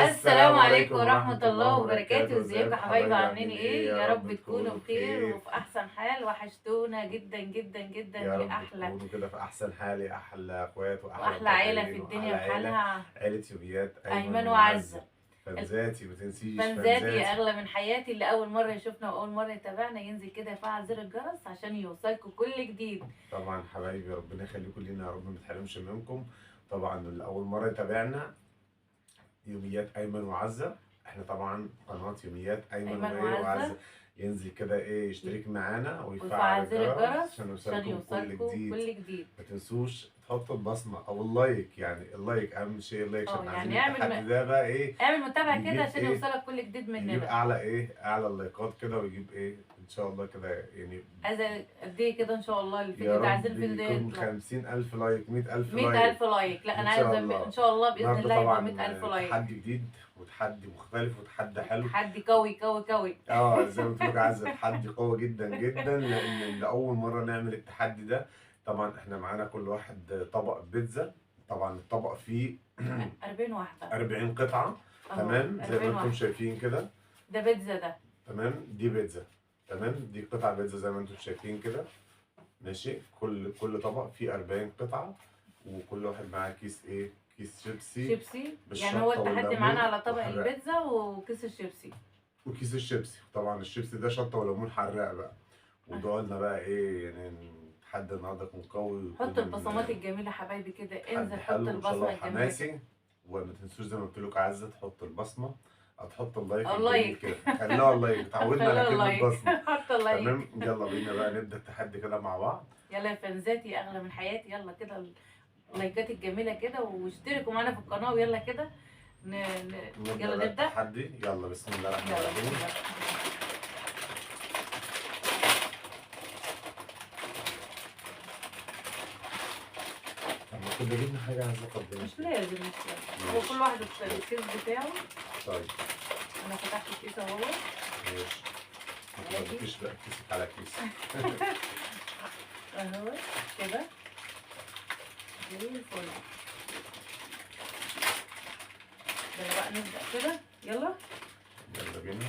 السلام السلام عليكم عليكم ورحمة ورحمة الله الله وبركاته، وبركاته. ازيكم يا ازيكم حبايبي؟ حبايبي؟ عاملين عاملين ايه؟ ايه؟ يا يا رب رب تكونوا تكونوا بخير بخير. وفي احسن حال. وحشتونا جدا جدا جدا يا يا رب احلى تكونوا كده في احسن حال، يا احلى اخوات واحلى واحلى عيلة في متابعين الدنيا واحلى عيله. بحالها. عيله يوميات ايمن ايمن وعزه. وعزة. فانزاتي ما تنسيش فانزاتي فانزاتي. اغلى من حياتي، اللي اول مرة يشوفنا واول مرة يتابعنا ينزل كده يفعل زر الجرس عشان يوصلكوا كل جديد. طبعا حبايبي ربنا يخليكم لينا يا رب، ما تحرمش منكم. طبعا اللي اول مره يتابعنا يوميات ايمن وعزه. احنا طبعا قناه يوميات ايمن ايمن وايه وعزة وعزه. ينزل كده ايه، يشترك معانا ويفعل ويفعل زر الجرس الجرس عشان عشان يوصلكم كل يوصلكوا جديد. كل جديد. ما تنسوش تحطوا البصمه او اللايك، يعني اللايك اهم شيء، اللايك عشان عايزين يعني التحدي ده بقى ايه، اعمل متابعة كده يجيب عشان ايه، يوصلك كل جديد يجيب مننا. اعلى ايه، اعلى اللايكات كده، ويجيب ايه ان شاء الله كده يعني. عايزة قد ايه كده ان شاء الله يا الفيديو ده؟ عايزين رب الفيديو ده يكون يطلع 50,000 لايك، 100,000 100,000 لايك لايك. لا ان انا شاء عايزة ان الله. شاء الله بإذن النهارده الله يبقى طبعا 100,000 لايك. تحدي جديد وتحدي مختلف وتحدي حلو. تحدي قوي قوي قوي. زي ما قلت لك عايزه تحدي قوي جدا جدا، لان لاول مره نعمل التحدي ده. طبعا احنا معانا كل واحد طبق بيتزا. طبعا الطبق فيه 40 واحدة. 40 قطعه. اهو تمام زي ما 40 انتم واحدة. شايفين كده. ده بيتزا ده. تمام دي بيتزا. تمام دي قطع بيتزا زي ما انتم شايفين كده. ماشي، كل طبق فيه 40 قطعه. وكل واحد معاه كيس ايه، كيس شيبسي شيبسي. يعني هو بالشطه التحدي معانا والليمون على طبق وحراق. البيتزا وكيس الشيبسي. وكيس الشيبسي، طبعا الشيبسي ده شطه وليمون حراق بقى. وقلنا بقى ايه يعني، نتحدى النهارده يكون قوي حط ويكون البصمات الجميلة حبايبي كده، تحدي انزل حط حلو ان شاء الله البصمة الجميلة كده. وحماسي. وما تنسوش زي ما قلت لكم عايزه تحط البصمه، هتحط اللايك الجميل اللايك. كده، خليها اللايك، اتعودنا على خليها كلمه اللايك. بصمه. حط اللايك. تمام يلا بينا بقى نبدا التحدي كده مع بعض. يلا يا فانزاتي اغلى من حياتي، يلا كده اللايكات الجميله كده، واشتركوا معانا في القناه، ويلا كده نبدا يلا بقى نبدا. التحدي، يلا بسم الله الرحمن يلا الرحيم. بسم الله. طب كده جبنا حاجه عايزه اقدمها. مش لازم هو كل واحد الكيس بتاعه. طيب انا فتحت الكيس اهو. ماشي. ما تجيبش بقى كيسك على كيس. اهو كده زي الفل. يلا بقى نبدا كده، يلا. يلا بينا.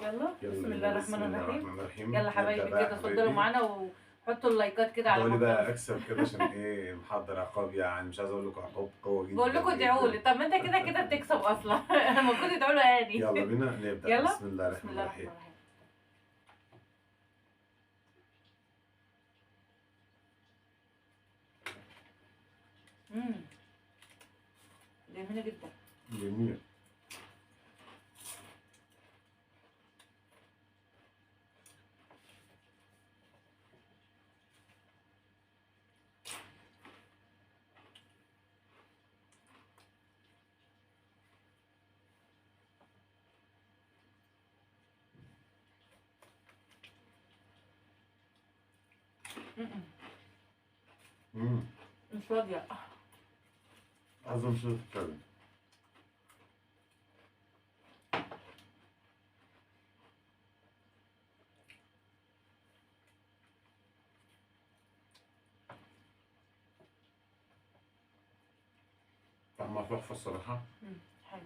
يلا بسم الله الرحمن الرحيم. يلا نبدأ حبايبي بقى كده حبايبي. اتفضلوا معانا وحطوا اللايكات كده على قولي بقى ما اكسب كده عشان ايه، محضر عقاب، يعني مش عايز اقول لكم عقاب قوي جدا بقول لكم ادعوا لي. جدا. طب ما انت كده كده بتكسب اصلا. المفروض تدعوا له يعني. يلا بينا نبدأ. يلا بسم الله بسم الرحمن الله الرحمن الرحيم. الرحيم. جميلة جدا. جميل. مش راضية. عايز امشي تتكلم. طعمها تحفة الصراحة. حلو.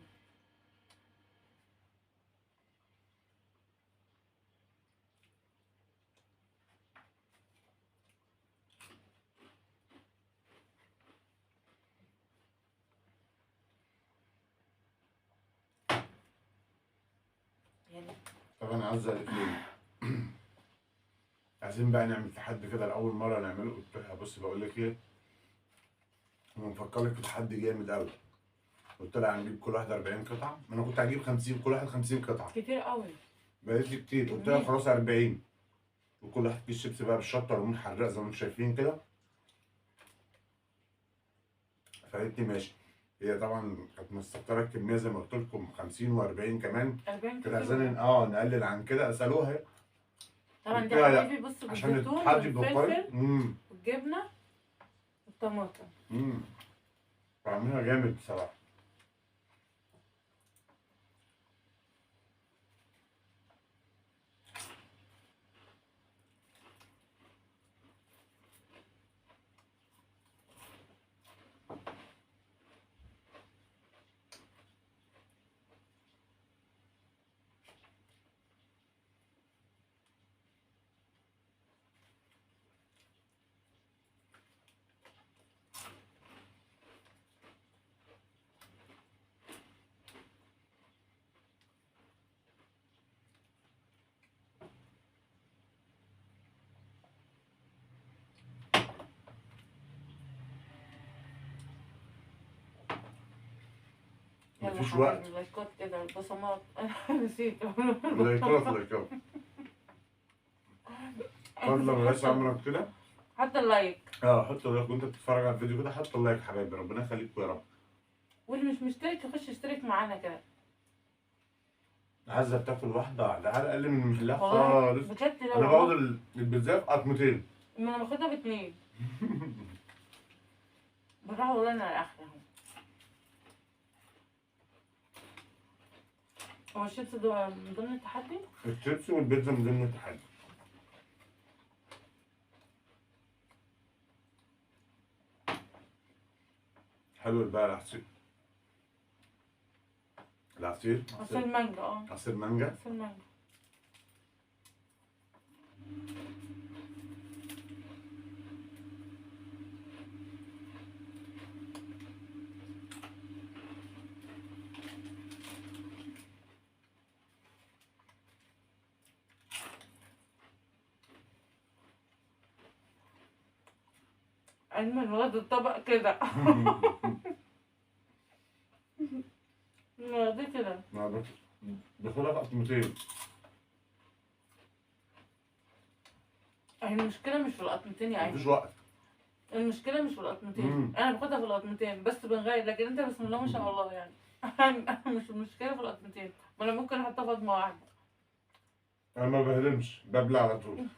يعني طب انا عايز اقول لك عايزين بقى نعمل تحدي كده لأول مرة نعمله. قلت لها بص بقول لك ايه، انا مفكر لك في تحدي جامد قوي. قلت لها هنجيب كل واحد 40 قطعة، ما انا كنت هجيب 50، كل واحد 50 قطعة. كتير قوي. بقيت لي كتير، قلت لها خلاص 40. وكل واحد كيس شيبسي بقى بالشطة والليمون حراق زي ما انتم شايفين كده. فقالت لي ماشي. هي طبعا كانت مستكترة الكمية زي ما قلت لكم 50 و40 كمان. 40 كانت كتير. عايزين نقلل عن كده، اسألوها. طبعا قلت دي لها لا، حبايبي بصوا عشان بالزيتون التحدي بالقوي. والفلفل والجبنة والطماطم. طعمها جامد بصراحة. يلا مفيش حبايبي، وقت. لايكات كده البصمات. نسيت. لايكات لايكات. فضلا وليس امرك كده. حتى اللايك. حط اللايك وانت بتتفرج على الفيديو كده، حط اللايك حبايبي، ربنا يخليكم يا رب. واللي مش مشترك يخش يشترك معانا كده. عايزه بتاكل واحده على اقل من المحلات والله خالص. بجد انا لو باخد رحت، البيتزا قطمتين. ما انا باخدها باتنين. بالراحة والله انا الاخر اهو. هو الشيبس ده من ضمن التحدي؟ الشيبسي والبيتزا من ضمن التحدي. حلو بقى العصير. عصير مانجا. عصير مانجا. عصير مانجا. أجمل واخد الطبق كده. دي كده. باخدها قطمتين. هي المشكلة مش في القطمتين يا مفيش أيمن. وقت. المشكلة مش في القطمتين، مم. أنا باخدها في القطمتين بس بنغير، لكن أنت بسم الله ما شاء الله يعني. مش المشكلة في القطمتين، ما أنا ممكن أحطها في قطمة واحدة. انا ما بهرمش، ببلع على طول.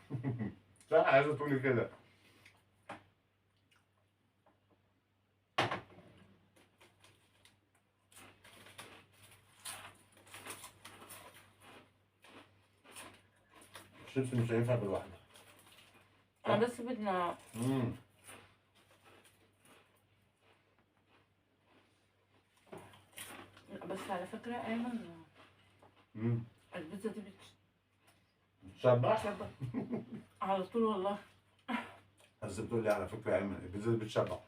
صح، عايزه تقولي كده. الشيبسي مش هينفع بالواحده. أنا بس بدنا بس على فكرة يا أيمن، البيتزا دي بتشبع. بتشبع على طول والله. بس بتقول لي على فكره يا ايمن البيتزا دي بتشبع.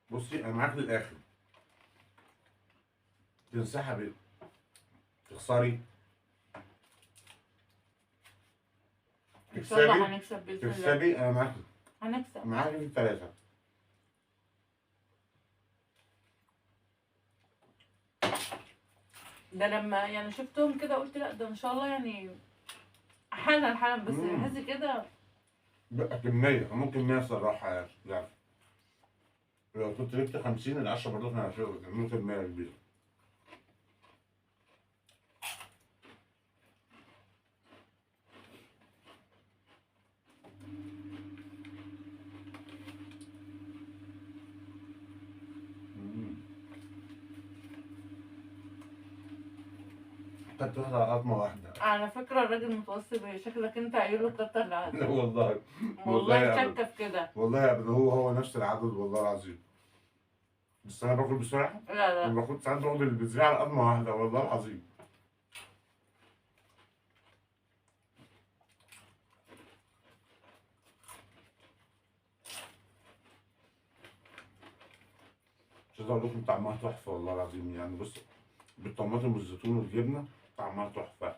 بصي انا معاك للاخر. تنسحبي، تخسري، إن شاء الله تكسبي، هنكسب بإذن الله. تكسبي، انا معاك. هنكسب. معاك في الثلاثه. ده لما يعني شفتهم كده قلت لا ده إن شاء الله يعني حالا بس هزي كده. بقى كميه، ممكن 100 صراحه يعني. لو كنت جبت 50 ال 10 برضه كانوا هيعملوا كميه كبيره. خدت واحدة على قطمة واحدة. على فكرة الراجل متوسط شكلك انت قايل له كتر لا العدد. والله. والله أبدا. شاكة في كده. والله أبدا، هو نفس العدد والله العظيم. بس أنا باكل بسرعة. لا أنا باخد ساعات باخد البيتزا على قطمة واحدة والله العظيم. مش عايز أقول لكم طعمها تحفة والله العظيم، يعني بص بالطماطم والزيتون والجبنة طعمها تحفة.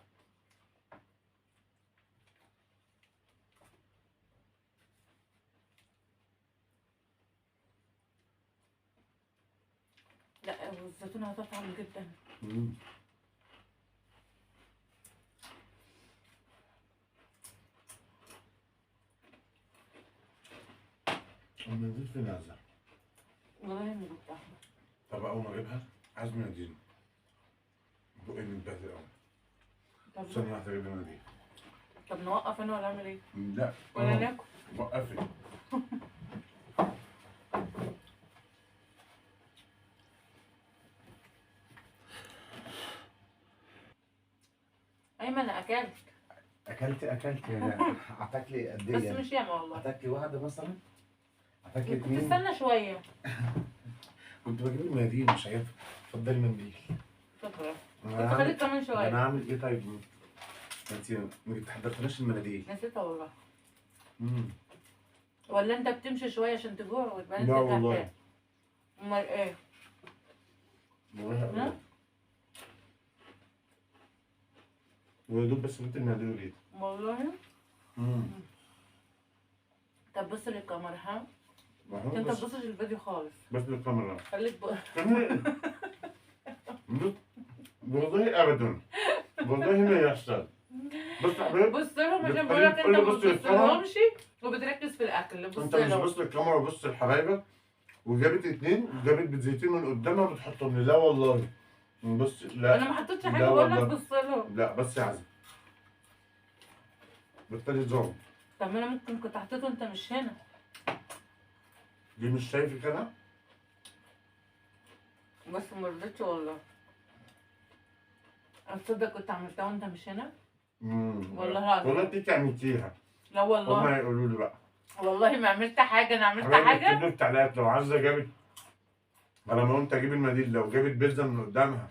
لا والزيتون هتطعم جدا. المناديل في نازع. والله ما جبتها. طب أول ما أجيبها عايز مناديل. بقي متبهدل أوي. طب ثانية واحدة أجيب لي مناديل. طب نوقف انا ولا اعمل ايه؟ لا. ولا ناكل؟ وقفي. ايمن انا اكلت. اكلت يعني. هتاكلي قد ايه بس يعني؟ مش ياما والله. هتاكلي واحده مثلا؟ هتاكلي كنت اتنين؟ استنى شوية. كنت بجيب المناديل مش هينفع. اتفضلي منديل. شكرا. أنا كنت خليك كمان انا شوية. هعمل ايه طيب؟ انت ما تحضرتناش المناديل. نسيتها والله. امم ولا انت بتمشي شوية عشان تجوع وتبقى انت لا تعبان؟ والله. امال ايه؟ والله ها؟ أبدا. ويا دوب بس جبت المناديل وجيت. والله. امم طب بص للكاميرا ها. ما هو انت بس تبصش الفيديو خالص، بس الكاميرا خليك كمان. والله ابدا، والله ما يحصل. بص يا حبيبي، بص لهم عشان بتخليك بقول لك انت تقول لي ما بص للكاميرا. بتبصلهمش وبتركز في الاكل. بص انت مش لهم. بص للكاميرا، بص لحبايبك. وجابت اتنين وجابت بيت زيتون من قدامها بتحطهم لي. لا والله. بص لا. انا ما حطيتش حاجه، لا بقول لك والله. بص لهم. لا بس يا عزم، بالتالي ظلم. طب ما انا ممكن كنت حطيته انت مش هنا. دي مش شايفك انا. بس ما رضيتش والله. اتصدق كنت عملتها وانت مش هنا. والله العظيم. والله انت عملتيها. لا هم والله. هيقولوا لي بقى. والله ما عملت حاجه، انا عملت حبايبي حاجه. اكتبوا التعليقات لو عزه جابت. انا لما قلت اجيب المديل، لو جابت بيتزا من قدامها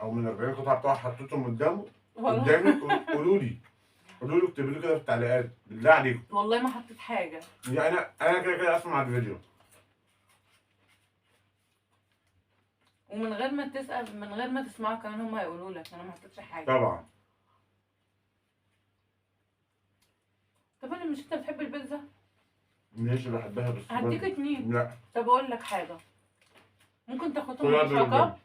او من 40 قطعه بتوعها حطيتهم قدامي والله قولوا لي. قولوا لي، اكتبوا لي كده في التعليقات بالله عليكم. والله ما حطيت حاجه. يعني انا كده كده اسمع الفيديو. ومن غير ما تسال، من غير ما تسمعوا كمان هم هيقولوا لك انا ما حطيتش حاجه. طبعا. طب انا مش انت بتحب البيتزا؟ ماشي بحبها بس هديك برضه. 2. لا. طب اقول لك حاجه، ممكن تاخدهم كلها مش عقاب.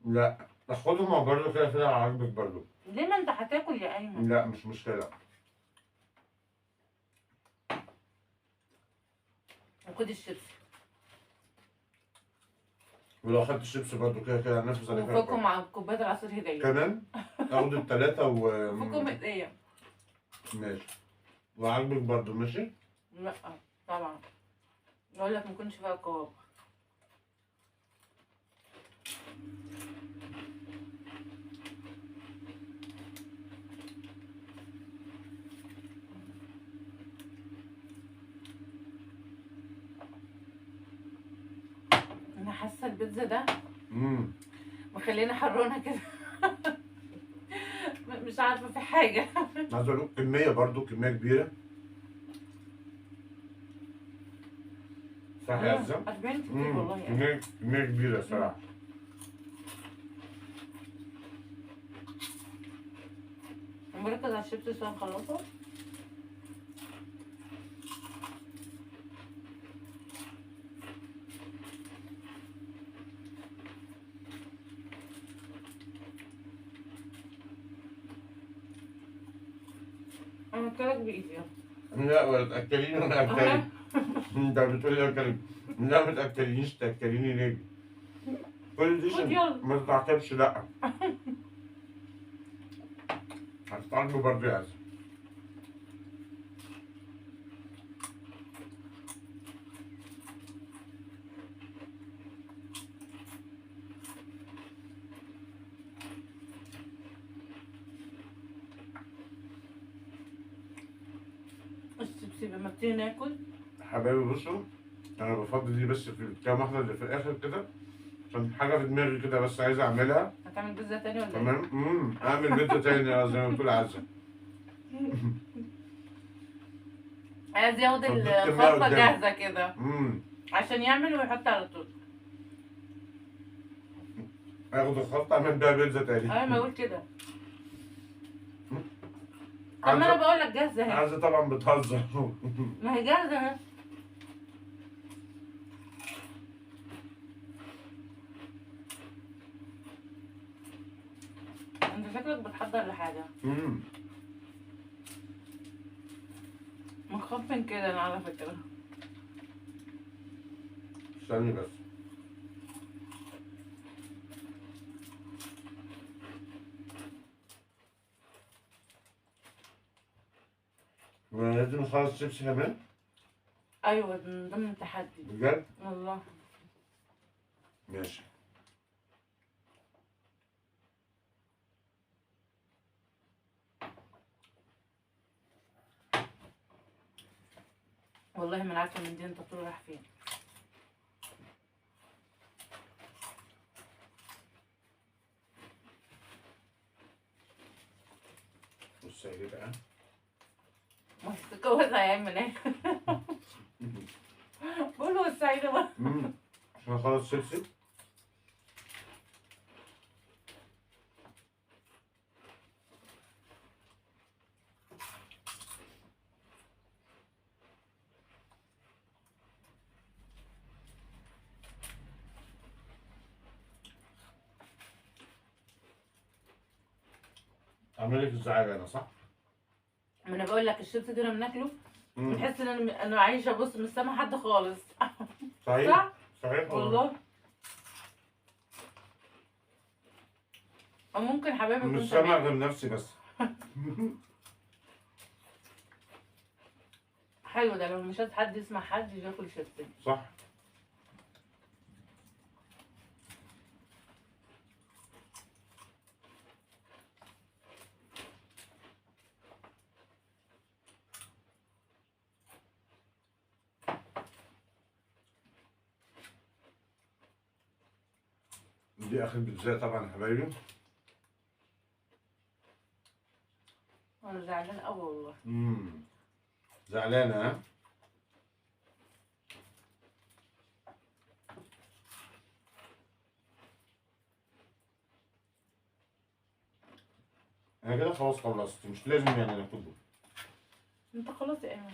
بالجبن. لا تاخدهم برضه كده كده عاجبك برضه. ليه؟ ما انت هتاكل يا ايمن. لا مش مشكله. وخد الشيبسي ولو خدت الشيبس برضه كده كده هنفذ عليك. وفوقهم مع كوبايه العصير هديه. كمان اخد التلاتة فوقهم هديه. ماشي. وعاجبك برضه ماشي؟ لا طبعا، بقول لك ما يكونش فيها عقاب. انا حاسه البيتزا ده مخلينا حرونه كده. مش عارفه في حاجه. عايز اقول لك كمية برضه، كمية كبيرة. صح يا عزام؟ 40 كتير والله يعني. كمية كبيرة صراحة. مركز على الشيبسي عشان نخلصه. انا اكلك بايدي. لا ولا تأكليني ولا أكلك. أنت بتقولي أكلك. لا ما تأكلينيش، تأكليني ليه؟ كل دي خد يلا. ما تتعاقبش لا. هتتعاقبوا برضه يا عزام. الشيبسي لما بتيجي ناكل. حبايبي بصوا، انا بفضل دي بس في الكام واحده اللي في الاخر كده، عشان حاجه في دماغي كده بس عايز اعملها. هتعمل بيتزا تاني ولا ايه؟ تمام. اعمل بيتزا تاني زي ما بتقول عزه. عايز ياخد طب دي كمية الخلطة قدامي. جاهزة كده امم عشان يعمل ويحط على طول. اخد الخلطه اعمل بيها بيتزا تاني. انا ما اقول كده. طب ما انا عزه بقول لك جاهزة اهي. عزه طبعا بتهزر. ما هي جاهزة اهي. انت شكلك بتحضر لحاجة. مخفن كده انا على فكرة. استني بس. لازم نخلص شيبسي كمان؟ ايوه من ضمن التحدي. بجد؟ والله. ماشي. والله ما أنا عارفة من دي انت بتقول رايح فين. بص يا بقى. مستكوزة يا ايمن ايه. قولوا السعيدة بقى. عشان اخلص شيبسي. عامل لك ازعاج انا صح؟ ما انا بقول لك الشيبس ده لما بناكله مم. بنحس ان انا عايشه بص مش سامع حد خالص. صحيح صح؟ صحيح والله. او ممكن حبايبي يكون مش سامع سامعني. غير نفسي بس. حلو ده لو مش عايز حد يسمع حد يجي ياكل شيبس. صح. دي اخر بيتزا طبعا يا حبايبي. انا زعلان قوي والله. زعلانه ها؟ انا كده خلاص خلصت، مش لازم يعني ناخده. انت خلاص يا ايمن.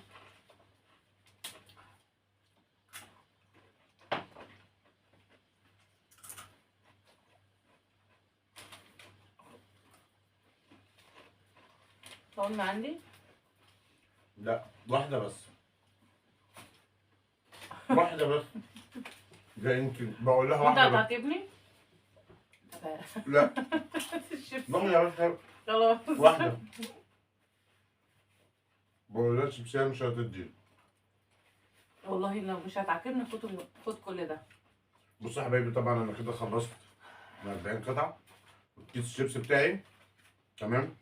تقول ما عندي. لا واحده بس. واحده بس. ده يمكن بقول لها وانت واحده بس. هتعاقبني؟ لا الشيبس. واحده بس. خلاص. واحده. بقول لها شيبسيه مش هتدي. والله لو مش هتعاقبني خد كل ده. بصوا يا حبايبي طبعا انا كده خلصت من 40 قطعه كيس الشيبس بتاعي. تمام.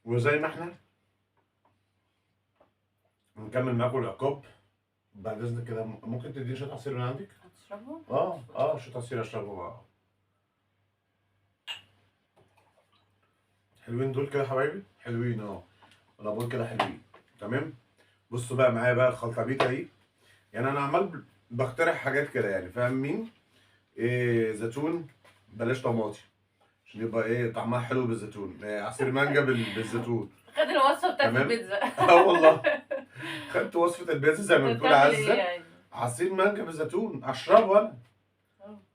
وزي ما احنا نكمل معاكم العقاب. بعد اذنك كده ممكن تديني شويه عصير من عندك؟ هتشربه؟ شويه عصير اشربه. حلوين دول كده يا حبايبي، حلوين انا بقول كده حلوين. تمام. بصوا بقى معايا بقى الخلطبيطه دي. يعني انا عمال بقترح حاجات كده يعني فاهمين؟ ايه زيتون بلاش طماطم عشان يبقى ايه طعمها حلو بالزيتون. عصير مانجا بالزيتون. خد الوصفه بتاعت تمام. البيتزا. والله خدت وصفه البيتزا زي ما انت بتقول بتعمل ايه عزه. يعني؟ عصير مانجا بالزيتون اشربه انا.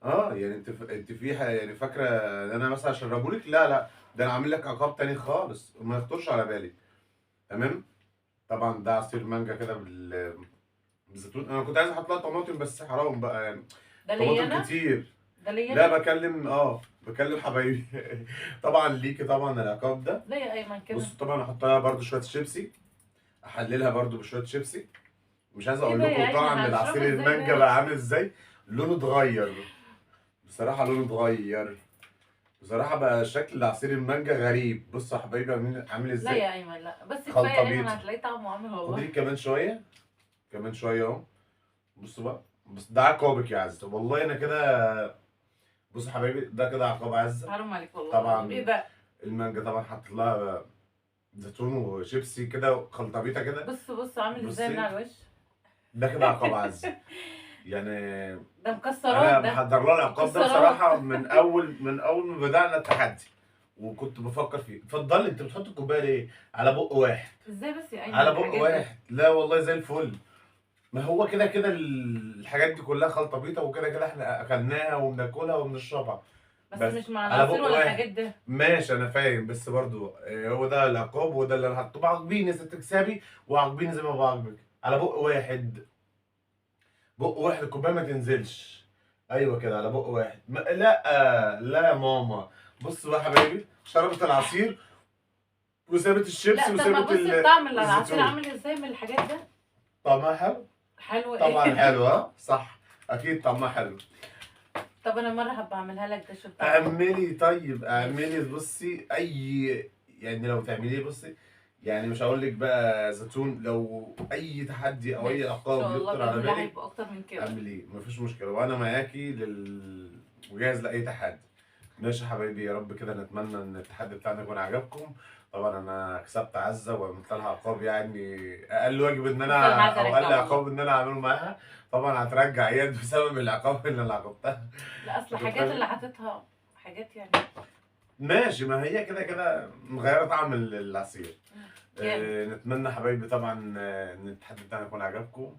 اه. يعني انت في يعني فاكره ان انا مثلا اشربهولك؟ لا ده انا عامل لك عقاب تاني خالص وما يخطرش على بالي. تمام. طبعا ده عصير مانجا كده بالزيتون. انا كنت عايز احط لها طماطم بس حرام بقى يعني. ده ليا طماطم انا؟ كتير. ده ليا لا انا؟ بكلم حبايبي. طبعا ليكي طبعا العقاب ده. لا يا ايمن كده. بص طبعا احط لها برده شويه شيبسي. احللها برده بشويه شيبسي. مش عايز ايه اقول ده يا لكم ايمن طعم هنشربه العصير ازاي المانجا ده؟ بقى عامل ازاي. لونه اتغير. بصراحه لونه اتغير. بصراحه بقى شكل عصير المانجا غريب. بصوا يا حبايبي عامل لا ازاي. يا ايمن لا بس كفايه خلطه يا ايمن بيضه. هتلاقيه طعمه عامل خدي والله. لي كمان شويه. كمان شويه اهو. بصوا بقى. بس ده عقابك يا عزه والله انا كده. بصوا يا حبايبي ده كده عقاب عزه. حرام عليك والله. طبعا ايه ده؟ المانجا طبعا حاطط لها زيتون وشيبسي كده وخلطبيطه كده. بص عامل ازاي بصي من على الوش. ده كده عقاب عزه. يعني ده مكسرات انا ده. محضر لها العقاب ده مكسرات. بصراحه من اول ما بدانا التحدي. وكنت بفكر فيه. اتفضلي انت بتحط الكوبايه ليه؟ على بق واحد. ازاي بس يا ايمن على بق الحاجات دي؟ واحد. لا والله زي الفل. ما هو كده كده الحاجات دي كلها خلطه بيضه وكده كده احنا اكلناها وبناكلها وبنشربها. بس مش مع على العصير بق ولا واحد. الحاجات دي. ماشي انا فاهم بس برضو هو ده العقاب وده اللي انا حاطه. بعاقبيني يا ست تكسبي وعاقبيني زي ما بعاقبك. على بق واحد. بق واحد الكوبايه ما تنزلش. ايوه كده على بق واحد. لا يا ماما. بص بقى يا حبايبي شربت العصير وسابت الشيبسي لا طب ما وسابت بص الطعم اللي العصير الزيتون. عامل ازاي من الحاجات ده. طعمها حلو. حلو ايه؟ طبعا حلو صح. اكيد طعمها حلو. طب انا مره هبقى اعملها لك ده شوف. اعملي طيب اعملي. بصي يعني لو تعمليه بصي. يعني مش هقول لك بقى زيتون. لو اي تحدي او اي ان عقاب شاء الله يخطر على باذن الله بالك هيبقى اكتر من كده. اعمليه مفيش مشكله وانا معاكي وجاهز لاي تحدي. ماشي يا حبايبي يا رب كده نتمنى ان التحدي بتاعنا يكون عجبكم. طبعا انا كسبت عزه وعملت لها عقاب يعني اقل واجب ان انا او اقل عقاب ان انا اعمله معاها. طبعا هترجع اياد بسبب العقاب اللي انا عاقبتها. لا اصل الحاجات اللي حاططها حاجات يعني. ماشي ما هي كده كده مغيره طعم العصير. نتمنى حبايبي طبعا ان التحدي بتاعنا يكون عجبكم.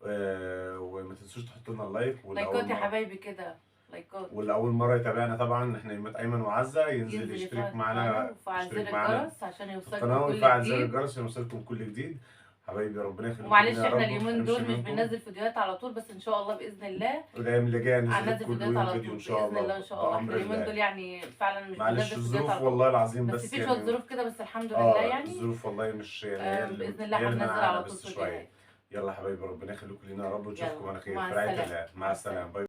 وما تنسوش تحطوا لنا اللايك لايكات يا حبايبي كده. لايكات. واللي اول مره يتابعنا طبعا احنا يمات ايمن وعزه ينزل ينزل يشترك معانا، وفعل زر يشترك معانا الجرس عشان في يوصلكم القناه كل ويفعل زر جديد. الجرس عشان يوصلكم كل جديد. حبايبي ربنا يخليكم ومعلش لنا يا احنا رب، اليومين ومتحرمش دول مش منكم. بننزل فيديوهات على طول، بس ان شاء الله باذن الله والايام اللي جايه هننزل ننزل كل فيديوهات يوم على فيديو طول ان شاء باذن الله الله ان شاء الله. احنا بامر اليومين دول الله. يعني فعلا مش معلش بننزل فيديوهات الظروف على طول، والله العظيم، بس بس في شويه يعني ظروف كده، بس الحمد لله يعني. الظروف والله مش يعني هي باذن الله هي اللي هننزل منعانا على طول بس في شويه. الفيديوهات. يلا حبايبي ربنا يخليكم لنا يا رب، ونشوفكم يلا على خير مع في رعايه السلامه. الله. مع السلامه. باي.